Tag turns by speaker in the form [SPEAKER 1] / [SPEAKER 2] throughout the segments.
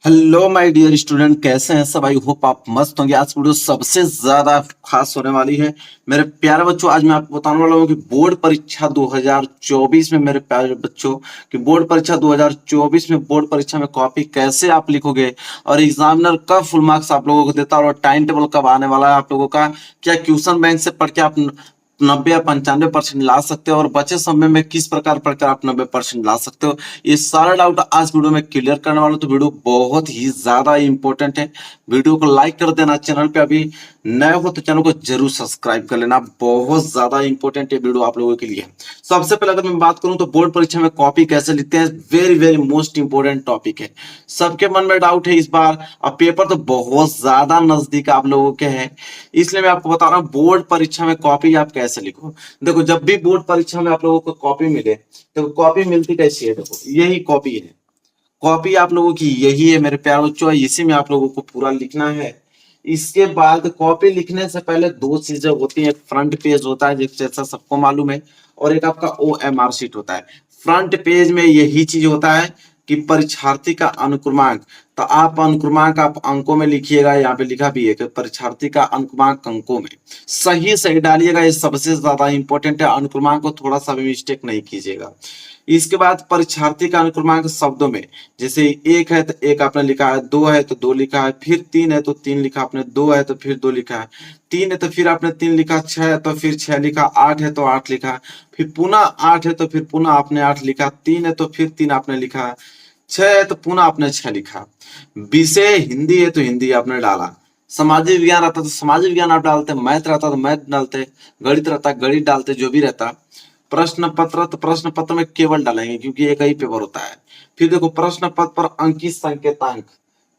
[SPEAKER 1] Hello my dear student, कैसे हैं सब। आई होप आप मस्त होंगे। आज वीडियो सबसे ज्यादा खास होने वाली है मेरे प्यारे बच्चों। आज मैं आपको बताने वाला हूँ कि बोर्ड परीक्षा 2024 में मेरे प्यारे बच्चों कि बोर्ड परीक्षा 2024 में बोर्ड परीक्षा में कॉपी कैसे आप लिखोगे और एग्जामिनर कब फुल मार्क्स आप लोगों को देता है और टाइम टेबल कब आने वाला है आप लोगों का। क्या क्वेश्चन बैंक से पढ़ के आप 90 या 95% ला सकते हो और बचे समय में किस प्रकार पढ़कर आप 90% ला सकते हो, ये सारा डाउट आज वीडियो में क्लियर करने वाला हूं। तो वीडियो बहुत ही ज्यादा इंपॉर्टेंट है। वीडियो को लाइक कर देना, चैनल पे अभी नए हो तो चैनल को जरूर सब्सक्राइब कर लेना। बहुत ज्यादा इंपॉर्टेंट है वीडियो आप लोगों के लिए। सबसे पहले अगर मैं बात करूं तो बोर्ड परीक्षा में कॉपी कैसे लिखते हैं, very very most important topic है। सबके मन में डाउट है इस बार। अब पेपर तो बहुत ज्यादा नजदीक आप लोगों के हैं, इसलिए मैं आपको बता रहा हूँ बोर्ड परीक्षा में कॉपी आप कैसे लिखो। देखो, जब भी बोर्ड परीक्षा में आप लोगों को कॉपी मिले तो कॉपी मिलती कैसी है। देखो, यही कॉपी है। कॉपी आप लोगों की यही है मेरे प्यारे बच्चों, इसी में आप लोगों को पूरा लिखना है। इसके बाद कॉपी लिखने से पहले दो चीजें होती है। फ्रंट पेज होता है जैसा सबको मालूम है, और एक आपका OMR शीट होता है। फ्रंट पेज में यही चीज होता है कि परीक्षार्थी का अनुक्रमांक। तो आप अनुक्रमांक आप अंकों में लिखिएगा। यहाँ पे लिखा भी है कि परीक्षार्थी का अनुक्रमांक अंकों में सही सही डालिएगा। ये सबसे ज्यादा इंपॉर्टेंट है। अनुक्रमांक को थोड़ा सा भी मिस्टेक नहीं कीजिएगा। इसके बाद परीक्षार्थी का अनुक्रमांक शब्दों में, जैसे एक है तो एक आपने लिखा है, दो है तो दो लिखा है, फिर तीन है तो तीन लिखा आपने, दो है तो फिर दो लिखा है, तीन है तो फिर आपने तीन लिखा, छह है तो फिर छह लिखा, आठ है तो आठ लिखा, फिर पुनः आठ है तो फिर पुनः आपने आठ लिखा, तीन है तो फिर तीन आपने लिखा, छह है तो पुनः आपने छह लिखा। विषय हिंदी है तो हिंदी आपने डाला, सामाजिक विज्ञान रहता तो सामाजिक विज्ञान आप डालते, मैथ रहता तो मैथ डालते, गणित रहता गणित डालते, जो भी रहता। प्रश्न पत्र तो प्रश्न पत्र में केवल डालेंगे क्योंकि एक ही पेपर होता है। फिर देखो, प्रश्न पत्र पर अंकित संकेतांक,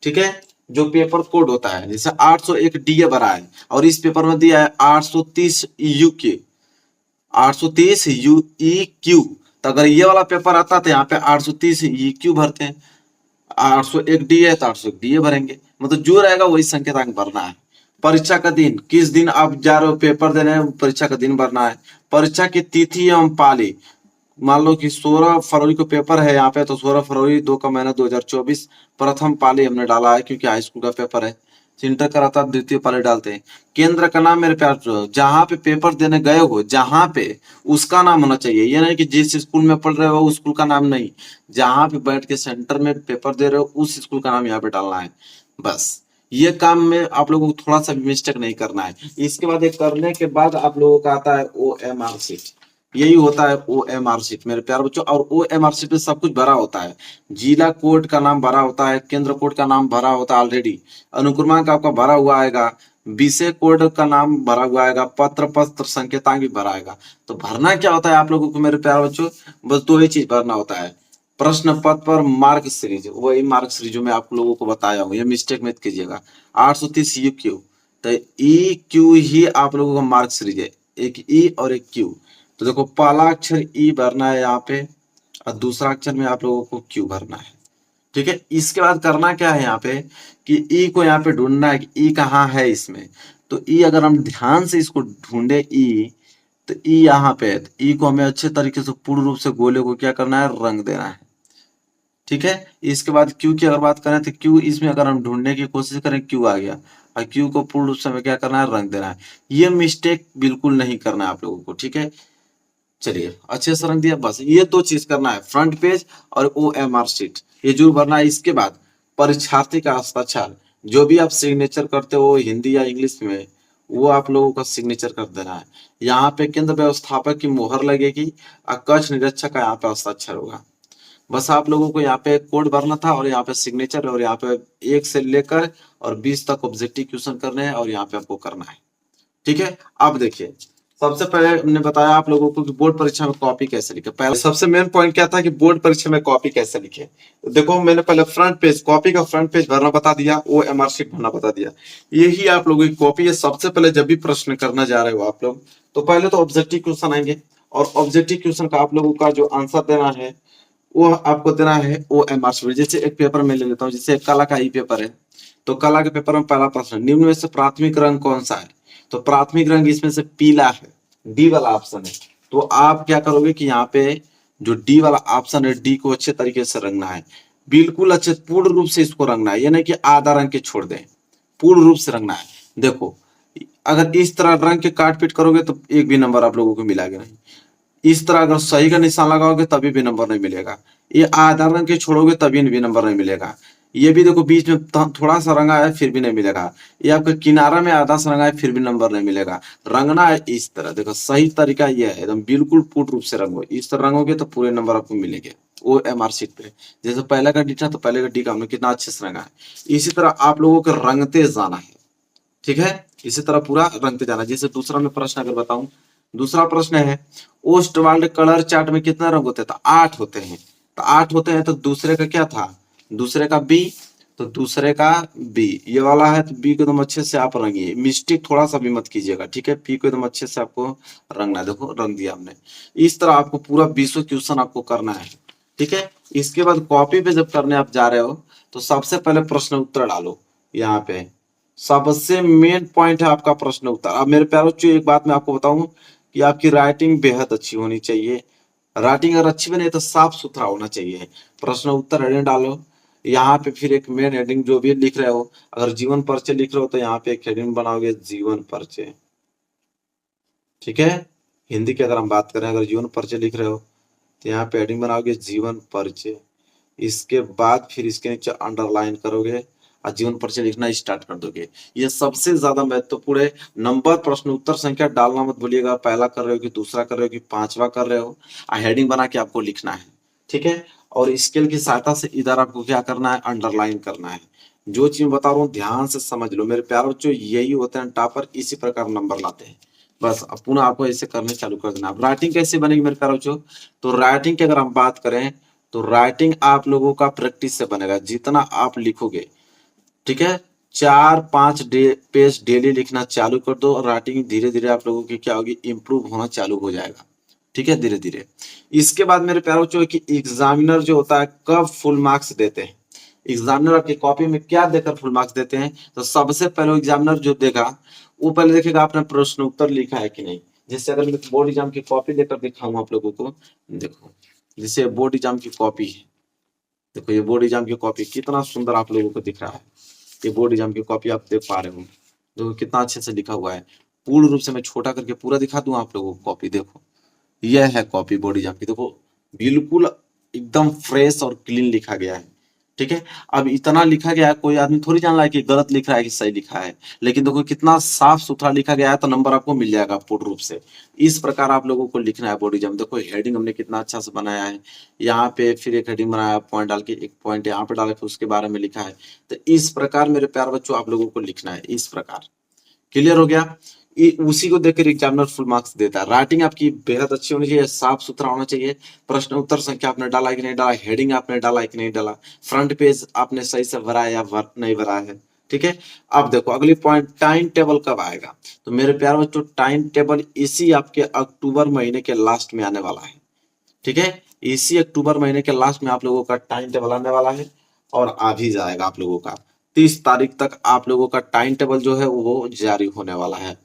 [SPEAKER 1] ठीक है, जो पेपर कोड होता है। जैसे 801 डीए भरा है और इस पेपर में दिया है 830 यूके, 830 यूईक्यू। तो अगर ये वाला पेपर आता तो यहाँ पे 830 ईक्यू भरते हैं। 801 डी है तो 801 डी भरेंगे, मतलब जो रहेगा वही संकेतांक भरना है। परीक्षा का दिन, किस दिन आप जा रहे हो पेपर देने, परीक्षा का दिन भरना है। परीक्षा की तिथि एवं पाली, मान लो कि 16 फरवरी को पेपर है यहाँ पे, तो 16 फरवरी 2 का महीना 2024 प्रथम पाली हमने डाला है क्योंकि हाई स्कूल का पेपर है। इंटर कराता द्वितीय पाली डालते हैं। केंद्र का नाम मेरे प्यार, जहाँ पे पेपर देने गए हो जहाँ पे उसका नाम होना चाहिए। ये नहीं कि जिस स्कूल में पढ़ रहे हो उस स्कूल का नाम नहीं, जहाँ पे बैठ के सेंटर में पेपर दे रहे हो उस स्कूल का नाम यहाँ पे डालना है। बस ये काम में आप लोगों को थोड़ा सा भी मिस्टेक नहीं करना है। इसके बाद एक करने के बाद आप लोगों का आता है OMR शीट। यही होता है OMR शीट मेरे प्यारे बच्चों, और OMR शीट में सब कुछ भरा होता है। जिला कोड का नाम भरा होता है, केंद्र कोड का नाम भरा होता है ऑलरेडी, अनुक्रमांक आपका भरा हुआ आएगा, विषय कोड का नाम भरा हुआ आएगा, पत्र संकेतांक भी भरा आएगा। तो भरना क्या होता है आप लोगों को मेरे प्यारे बच्चों, बस दो ही चीज भरना होता है। प्रश्न पत्र पर मार्क सीरीज, वही मार्क सीरीज जो मैं आप लोगों को बताया हूँ, ये मिस्टेक मत कीजिएगा। 830 यूक्यू, तो EQ ही आप लोगों का मार्क सीरीज है, एक E और एक Q। तो देखो, पहला अक्षर E भरना है यहाँ पे और दूसरा अक्षर में आप लोगों को Q भरना है, ठीक है। इसके बाद करना क्या है यहाँ पे कि E को यहाँ पे ढूंढना है कि E कहाँ है इसमें। तो E अगर हम ध्यान से इसको ढूंढे E, तो E यहाँ पे है। तो E को हमें अच्छे तरीके से पूर्ण रूप से गोले को क्या करना है, रंग देना है, ठीक है। इसके बाद क्यू की अगर बात करें तो क्यू, इसमें अगर हम ढूंढने की कोशिश करें क्यू आ गया, और क्यू को पूर्ण रूप से हमें क्या करना है, रंग देना है। ये मिस्टेक बिल्कुल नहीं करना है आप लोगों को, ठीक है। चलिए, अच्छे से रंग दिया। बस ये दो चीज करना है, फ्रंट पेज और OMR शीट, ये जरूर भरना है। इसके बाद परीक्षार्थी का हस्ताक्षर, जो भी आप सिग्नेचर करते हो हिंदी या इंग्लिश में, वो आप लोगों का सिग्नेचर कर देना है। यहाँ पे केंद्र व्यवस्थापक की मोहर लगेगी और कक्ष निरीक्षक का यहाँ पे हस्ताक्षर होगा। बस आप लोगों को यहाँ पे कोड भरना था और यहाँ पे सिग्नेचर, और यहाँ पे 1 से लेकर और 20 तक ऑब्जेक्टिव क्वेश्चन करने हैं और यहाँ पे आपको करना है, ठीक है। अब देखिए, सबसे पहले हमने बताया आप लोगों को कि बोर्ड परीक्षा में कॉपी कैसे लिखे। पहले सबसे मेन पॉइंट क्या था कि बोर्ड परीक्षा में कॉपी कैसे लिखे। तो देखो, मैंने पहले फ्रंट पेज, कॉपी का फ्रंट पेज भरना बता दिया, OMR शीट भरना बता दिया। यही आप लोगों की कॉपी है। सबसे पहले जब भी प्रश्न करना जा रहे हो आप लोग, तो पहले तो ऑब्जेक्टिव क्वेश्चन आएंगे, और ऑब्जेक्टिव क्वेश्चन का आप लोगों का जो आंसर देना है वो आपको देना है OMR शीट। जैसे एक पेपर में ले लेता हूँ, जैसे कला का ही पेपर है, तो कला के पेपर में पहला प्रश्न, निम्न में से प्राथमिक रंग कौन सा है। तो प्राथमिक रंग इसमें से पीला है, डी वाला ऑप्शन है। तो आप क्या करोगे कि यहाँ पे जो डी वाला ऑप्शन है, डी को अच्छे तरीके से रंगना है। बिल्कुल अच्छे पूर्ण रूप से इसको रंगना है, ये नहीं कि आधा रंग के छोड़ दें, पूर्ण रूप से रंगना है। देखो अगर इस तरह रंग के काट पीट करोगे तो एक भी नंबर आप लोगों को मिलेगा नहीं। इस तरह अगर सही का निशान लगाओगे तभी भी नंबर नहीं मिलेगा। ये आधा रंग के छोड़ोगे तभी भी नंबर नहीं मिलेगा। ये भी देखो बीच में थोड़ा सा रंगा है फिर भी नहीं मिलेगा। ये आपका किनारा में आधा सा रंगा है फिर भी नंबर नहीं मिलेगा। रंगना है इस तरह, देखो सही तरीका ये है, एकदम बिल्कुल पूर्ण रूप से रंगो। इस तरह रंगोगे तो पूरे नंबर आपको मिलेंगे वो एमआर शीट पे। जैसे पहला का डी था तो पहले का डी का हमने कितना अच्छे से रंगा है। इसी तरह आप लोगों को रंगते जाना है, ठीक है, इसी तरह पूरा रंगते जाना। जैसे दूसरा मैं प्रश्न अगर बताऊं, दूसरा प्रश्न है ओस्टवाल्ड कलर चार्ट में कितना रंग होते हैं, तो 8 होते हैं। तो 8 होते हैं तो दूसरे का क्या था, दूसरे का बी, तो दूसरे का बी ये वाला है, तो बी को एकदम अच्छे से आप रंगिए, मिस्टेक थोड़ा सा भी मत कीजिएगा, ठीक है। पी को एकदम अच्छे से आपको रंगना है, देखो रंग दिया हमने। इस तरह आपको पूरा 20 क्वेश्चन आपको करना है, ठीक है। इसके बाद कॉपी पे जब करने आप जा रहे हो तो सबसे पहले प्रश्न उत्तर डालो यहाँ पे, सबसे मेन पॉइंट है आपका प्रश्न उत्तर। अब मेरे प्यारे बच्चों एक बात मैं आपको बताऊं कि आपकी राइटिंग बेहद अच्छी होनी चाहिए। राइटिंग अगर अच्छी बने तो साफ सुथरा होना चाहिए। प्रश्न उत्तर हेडिंग डालो, यहाँ पे फिर एक मेन हेडिंग जो भी लिख रहे हो, अगर जीवन परिचय लिख रहे हो तो यहाँ पे एक हेडिंग बनाओगे जीवन परिचय, ठीक है। हिंदी की अगर हम बात करें, अगर जीवन परिचय लिख रहे हो तो यहाँ पे हेडिंग बनाओगे जीवन परिचय। इसके बाद फिर इसके नीचे अंडरलाइन करोगे और जीवन परिचय लिखना स्टार्ट कर दोगे। ये सबसे ज्यादा महत्वपूर्ण है। नंबर प्रश्न उत्तर संख्या डालना मत भूलिएगा, पहला कर रहे हो कि दूसरा कर रहे हो कि पांचवा कर रहे हो, और हेडिंग बना के आपको लिखना है, ठीक है। और स्केल की सहायता से इधर आपको क्या करना है, अंडरलाइन करना है। जो चीज बता रहा हूँ ध्यान से समझ लो मेरे प्यारे बच्चों, यही होते हैं टॉपर, इसी प्रकार नंबर लाते हैं। बस अब पुनः आपको ऐसे करने चालू कर देना। अब राइटिंग कैसे बनेगी मेरे प्यारे बच्चों, तो राइटिंग की अगर हम बात करें तो राइटिंग आप लोगों का प्रैक्टिस से बनेगा, जितना आप लिखोगे, ठीक है। 4-5 पेज डेली लिखना चालू कर दो और राइटिंग धीरे धीरे आप लोगों की क्या होगी, इंप्रूव होना चालू हो जाएगा, ठीक है, धीरे धीरे। इसके बाद मेरे प्यारे बच्चों कि एग्जामिनर जो होता है कब फुल मार्क्स देते हैं, एग्जामिनर आपकी कॉपी में क्या देकर फुल मार्क्स देते हैं, तो सबसे पहले एग्जामिनर जो देगा वो पहले देखेगा आपने प्रश्न उत्तर लिखा है कि नहीं। जैसे अगर मैं बोर्ड एग्जाम की कॉपी लेकर दिखाऊं आप लोगों को, देखो जैसे बोर्ड एग्जाम की कॉपी है, देखो ये बोर्ड एग्जाम की कॉपी कितना सुंदर आप लोगों को दिख रहा है। ये बोर्ड एग्जाम की कॉपी आप देख पा रहे हो, देखो कितना अच्छे से लिखा हुआ है। पूर्ण रूप से मैं छोटा करके पूरा दिखा दूं आप लोगों को कॉपी, देखो यह है कॉपी बोर्ड एग्जाम की, देखो बिल्कुल एकदम फ्रेश और क्लीन लिखा गया है, ठीक है। अब इतना लिखा गया है, कोई आदमी थोड़ी जान रहा है कि गलत लिख रहा है कि सही लिखा है, लेकिन देखो कितना साफ सुथरा लिखा गया है, तो नंबर आपको मिल जाएगा पूर्ण रूप से। इस प्रकार आप लोगों को लिखना है बोर्ड एग्जाम। देखो हेडिंग हमने कितना अच्छा से बनाया है, यहाँ पे फिर एक हेडिंग बनाया, पॉइंट डाल के एक पॉइंट यहाँ पे डाला, फिर उसके बारे में लिखा है। तो इस प्रकार मेरे प्यारे बच्चों आप लोगों को लिखना है, इस प्रकार। क्लियर हो गया। उसी को देखकर एग्जामिनर फुल मार्क्स देता है। राइटिंग आपकी बेहद अच्छी होनी चाहिए, साफ सुथरा होना चाहिए। प्रश्न उत्तर संख्या आपने डाला है कि नहीं डाला, हेडिंग आपने डाला है कि नहीं डाला, फ्रंट पेज आपने सही से भरा है या नहीं भरा है, ठीक है। अब देखो अगली पॉइंट, टाइम टेबल कब आएगा, तो मेरे प्यारे बच्चों टाइम टेबल इसी आपके अक्टूबर महीने के लास्ट में आने वाला है, ठीक है। इसी अक्टूबर महीने के लास्ट में आप लोगों का टाइम टेबल आने वाला है और आ भी जाएगा आप लोगों का। 30 तारीख तक आप लोगों का टाइम टेबल जो है वो जारी होने वाला है।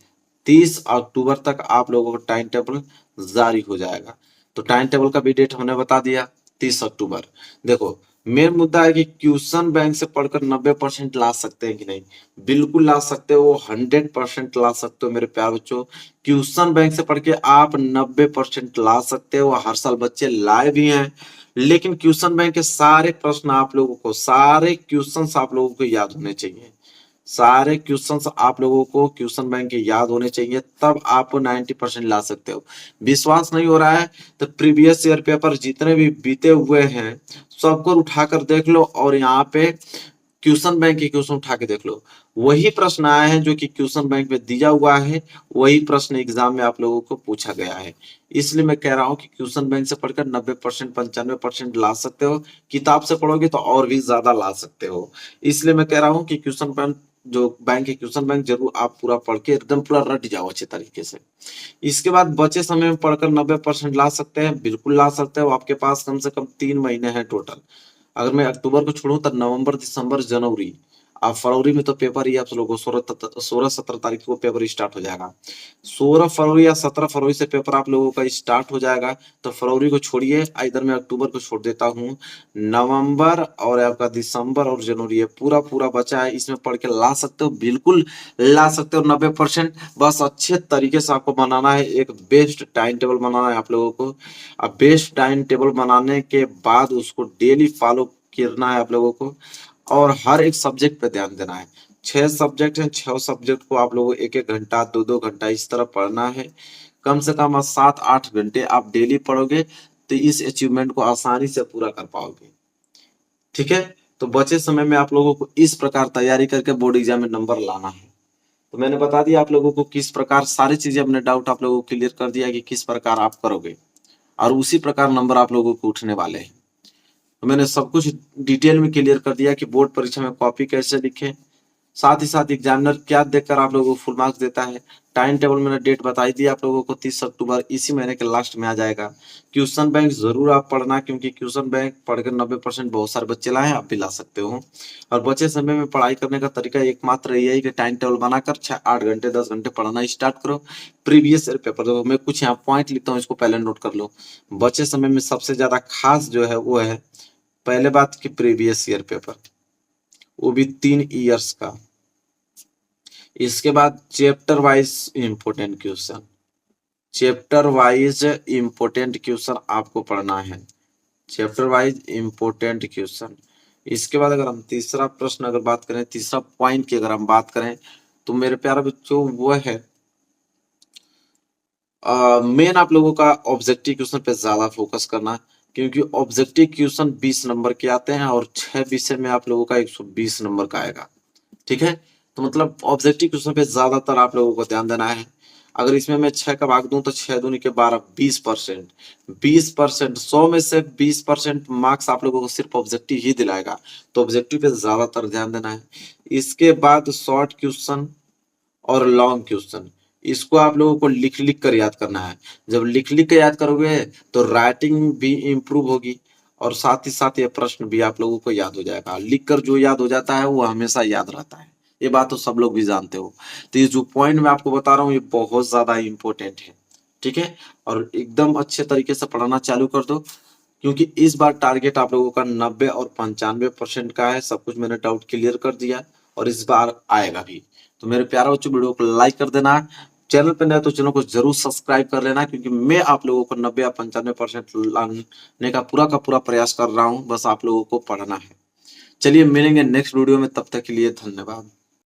[SPEAKER 1] 30 अक्टूबर तक आप लोगों का टाइम टेबल जारी हो जाएगा। तो टाइम टेबल का भी डेट हमने बता दिया 30 अक्टूबर। देखो मेन मुद्दा है कि क्वेश्चन बैंक से पढ़कर 90% ला सकते हैं कि नहीं, बिल्कुल ला सकते हो, 100% ला सकते हो मेरे प्यारे बच्चों। क्वेश्चन बैंक से पढ़ के आप 90% ला सकते हो, हर साल बच्चे लाए भी हैं। लेकिन क्वेश्चन बैंक के सारे प्रश्न आप लोगों को, सारे क्वेश्चंस आप लोगों को याद होने चाहिए, सारे क्वेश्चंस आप लोगों को क्वेश्चन बैंक के याद होने चाहिए, तब आप 90% ला सकते हो। विश्वास नहीं हो रहा है तो प्रीवियस ईयर पेपर जितने भी बीते हुए हैं सबको उठाकर देख लो और यहाँ पे क्वेश्चन बैंक के क्वेश्चन उठा के देख लो। वही प्रश्न आए हैं जो कि क्वेश्चन बैंक में दिया हुआ है, वही प्रश्न एग्जाम में आप लोगों को पूछा गया है। इसलिए मैं कह रहा हूँ कि क्वेश्चन बैंक से पढ़कर 90% 95% ला सकते हो, किताब से पढ़ोगे तो और भी ज्यादा ला सकते हो। इसलिए मैं कह रहा हूँ कि क्वेश्चन बैंक जो बैंक है, क्वेश्चन बैंक जरूर आप पूरा पढ़ के एकदम पूरा रट जाओ अच्छे तरीके से। इसके बाद बचे समय में पढ़कर 90% ला सकते हैं, बिल्कुल ला सकते हो। आपके पास कम से कम 3 महीने हैं टोटल। अगर मैं अक्टूबर को छोड़ूं तो नवंबर दिसंबर जनवरी अब फरवरी में तो पेपर ही आप लोगों को 16-17 तारीख को पेपर स्टार्ट हो जाएगा। 16 फरवरी या 17 फरवरी से पेपर आप लोगों का स्टार्ट हो जाएगा। तो फरवरी को छोड़िए, इधर मैं अक्टूबर को छोड़ देता हूँ। नवंबर और आपका दिसंबर और जनवरी ये पूरा पूरा बचा है, इसमें पढ़ के ला सकते हो, बिल्कुल ला सकते हो 90%। बस अच्छे तरीके से आपको बनाना है, एक बेस्ट टाइम टेबल बनाना है आप लोगों को। अब बेस्ट टाइम टेबल बनाने के बाद उसको डेली फॉलो करना है आप लोगों को, और हर एक सब्जेक्ट पे ध्यान देना है। 6 सब्जेक्ट हैं, 6 सब्जेक्ट को आप लोगों को 1-1 घंटा 2-2 घंटा इस तरह पढ़ना है। कम से कम 7-8 घंटे आप डेली पढ़ोगे तो इस अचीवमेंट को आसानी से पूरा कर पाओगे। ठीक है, तो बचे समय में आप लोगों को इस प्रकार तैयारी करके बोर्ड एग्जाम में नंबर लाना है। तो मैंने बता दिया आप लोगों को किस प्रकार सारी चीजें, अपने डाउट आप लोगों को क्लियर कर दिया कि किस प्रकार आप करोगे, और उसी प्रकार नंबर आप लोगों को उठने वाले हैं। तो मैंने सब कुछ डिटेल में क्लियर कर दिया कि बोर्ड परीक्षा में कॉपी कैसे लिखें, साथ ही साथ एग्जामिनर क्या देखकर आप लोगों को फुल मार्क्स देता है। टाइम टेबल मैंने डेट बताई दी आप लोगों को, 30 अक्टूबर इसी महीने के लास्ट में आ जाएगा। क्वेश्चन बैंक जरूर आप पढ़ना, क्योंकि क्वेश्चन बैंक पढ़कर 90% बहुत सारे बच्चे लाए हैं, आप भी ला सकते हो। और बचे समय में पढ़ाई करने का तरीका एकमात्र यही कि टाइम टेबल बनाकर 6-8 घंटे 10 घंटे पढ़ना स्टार्ट करो। प्रीवियस ईयर पेपर देखो, मैं कुछ यहाँ पॉइंट लिखता हूँ, इसको पहले नोट कर लो। बचे समय में सबसे ज्यादा खास जो है वो है, पहले बात की प्रीवियस ईयर पेपर, वो भी 3 ईयर्स का। इसके बाद chapter wise important question, chapter wise important question आपको पढ़ना है, चैप्टर वाइज इंपोर्टेंट क्वेश्चन। इसके बाद अगर हम तीसरा प्रश्न अगर बात करें, तीसरा पॉइंट की अगर हम बात करें, तो मेरे प्यारे बच्चों वो है मेन आप लोगों का ऑब्जेक्टिव क्वेश्चन पे ज्यादा फोकस करना, क्योंकि ऑब्जेक्टिव क्वेश्चन 20 नंबर के आते हैं और 6 विषय में आप लोगों का 120 नंबर का आएगा। ठीक है, तो मतलब ऑब्जेक्टिव क्वेश्चन पे ज्यादातर आप लोगों को ध्यान देना है। अगर इसमें मैं 6 का भाग दूं तो 6 दूनी के 12, 20%, 20%, 100 में से 20% मार्क्स आप लोगों को सिर्फ ऑब्जेक्टिव ही दिलाएगा, तो ऑब्जेक्टिव पे ज्यादातर ध्यान देना है। इसके बाद शॉर्ट क्वेश्चन और लॉन्ग क्वेश्चन, इसको आप लोगों को लिख लिख कर याद करना है। जब लिख लिख कर याद करोगे तो राइटिंग भी इम्प्रूव होगी, और साथ ही साथ ये प्रश्न भी आप लोगों को याद हो जाएगा। लिख कर जो याद हो जाता है वो हमेशा याद रहता है, ये बात तो सब लोग भी जानते हो। तो ये जो पॉइंट मैं आपको बता रहा हूँ ये बहुत ज्यादा इंपॉर्टेंट है। ठीक है, और एकदम अच्छे तरीके से पढ़ना चालू कर दो, क्योंकि इस बार टारगेट आप लोगों का 90 और 95% का है। सब कुछ मैंने डाउट क्लियर कर दिया, और इस बार आएगा भी। तो मेरे प्यारे बच्चों, वीडियो को लाइक कर देना, चैनल पे नए तो चैनल को जरूर सब्सक्राइब कर लेना, क्योंकि मैं आप लोगों को 90 या 95% लाने का पूरा प्रयास कर रहा हूँ, बस आप लोगों को पढ़ना है। चलिए मिलेंगे नेक्स्ट वीडियो में, तब तक के लिए धन्यवाद।